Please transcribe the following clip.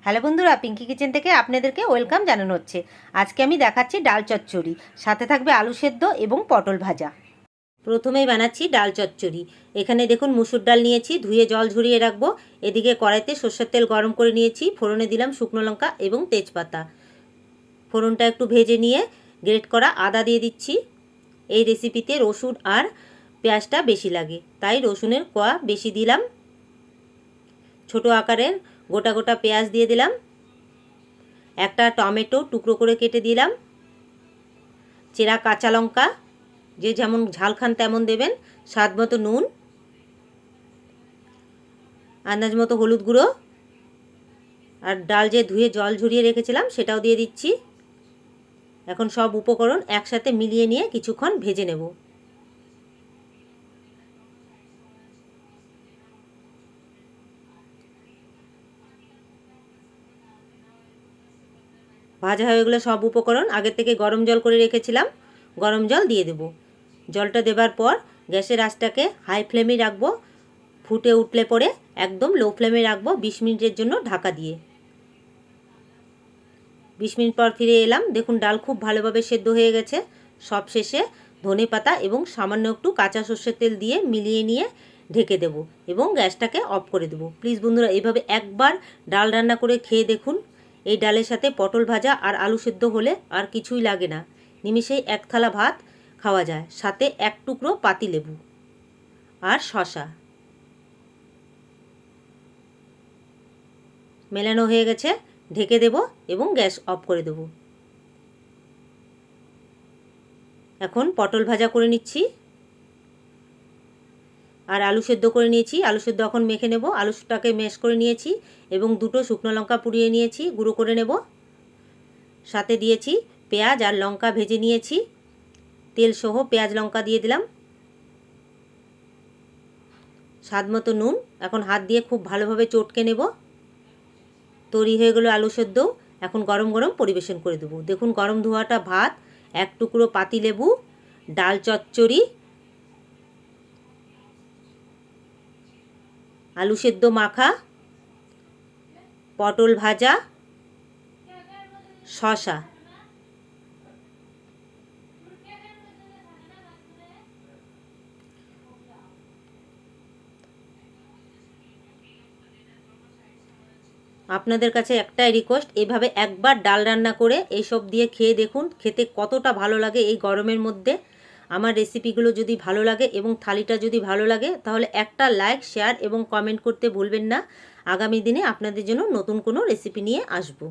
Hello বন্ধুরা, Pinki kitchen থেকে আপনাদেরকে ওয়েলকাম জানানো হচ্ছে। আজকে আমি দেখাচ্ছি ডাল চচ্চড়ি, সাথে থাকবে আলু সেদ্ধ এবং পটল ভাজা। প্রথমেই বানাচ্ছি ডাল চচ্চড়ি। এখানে দেখুন মুসুর ডাল নিয়েছি, ধুয়ে জল ঝরিয়ে রাখবো। এদিকে কড়াইতে সর্ষের তেল গরম করে নিয়েছি, ফোড়নে দিলাম শুকনো লঙ্কা এবং তেজপাতা। ফোড়নটা একটু ভেজে নিয়ে গ্রেট করা আদা দিয়ে দিচ্ছি। এই রেসিপিতে রসুন আর পেঁয়াজটা বেশি লাগে, তাই রসুনের কোয়া বেশি দিলাম। ছোট আকারের গোটা গোটা পেঁয়াজ দিয়ে দিলাম। একটা টমেটো টুকরো করে কেটে দিলাম। চেরা কাঁচা লঙ্কা, যে যেমন ঝাল খান তেমন দেবেন। স্বাদ মতো নুন, আন্দাজ মতো হলুদ গুঁড়ো, আর ডাল যে ধুয়ে জল ঝরিয়ে রেখেছিলাম সেটাও দিয়ে দিচ্ছি। এখন সব উপকরণ একসাথে মিলিয়ে নিয়ে কিছুক্ষণ ভেজে নেব। ভাজা হয়ে গেলে সব উপকরণ আগে থেকে গরম জল করে রেখেছিলাম, গরম জল দিয়ে দেব। জলটা দেবার পর গ্যাসের আঁচটাকে হাই ফ্লেমে রাখবো। ফুটে উঠলে পরে একদম লো ফ্লেমে রাখবো 20 মিনিটের জন্য ঢাকা দিয়ে। 20 মিনিট পর ফিরে এলাম। দেখুন ডাল খুব ভালোভাবে সেদ্ধ হয়ে গেছে। সব শেষে ধনে পাতা এবং সামান্য একটু কাঁচা সর্ষের তেল দিয়ে মিলিয়ে নিয়ে ঢেকে দেব এবং গ্যাসটাকে অফ করে দেব। প্লিজ বন্ধুরা, এইভাবে একবার ডাল রান্না করে খেয়ে দেখুন। এই ডালের সাথে পটল ভাজা আর আলু সেদ্ধ হলে আর কিছুই লাগে না, নিমিষেই এক থালা ভাত খাওয়া যায়। সাথে এক টুকরো পাতিলেবু আর শশা। মেলানো হয়ে গেছে, ঢেকে দেব এবং গ্যাস অফ করে দেব। এখন পটল ভাজা করে নিচ্ছি আর আলু সেদ্ধ করে নিয়েছি। আলু সেদ্ধ এখন মেখে নেব। আলুটাকে ম্যাশ করে নিয়েছি এবং দুটো শুকনো লঙ্কা পুড়িয়ে নিয়েছি, গুঁড়ো করে নেব। সাথে দিয়েছি পেঁয়াজ আর লঙ্কা ভেজে নিয়েছি, তেল সহ পেঁয়াজ লঙ্কা দিয়ে দিলাম। স্বাদ মতো নুন। এখন হাত দিয়ে খুব ভালোভাবে চটকে নেব। তৈরি হয়ে গেল আলু সেদ্ধ। এখন গরম গরম পরিবেশন করে দেবো। দেখুন গরম ধোয়াটা ভাত, এক টুকরো পাতিলেবু, ডাল চচ্চড়ি, আলু সেদ্ধ মাখা, পটল ভাজা, শশা। আপনাদের কাছে একটাই রিকোয়েস্ট, এভাবে একবার ডাল রান্না করে এইসব দিয়ে খেয়ে দেখুন, খেতে কতটা ভালো লাগে এই গরমের মধ্যে। আমার রেসিপিগুলো যদি ভালো লাগে এবং থালিটা যদি ভালো লাগে তাহলে একটা লাইক, শেয়ার এবং কমেন্ট করতে ভুলবেন না। আগামী দিনে আপনাদের জন্য নতুন কোনো রেসিপি নিয়ে আসবো।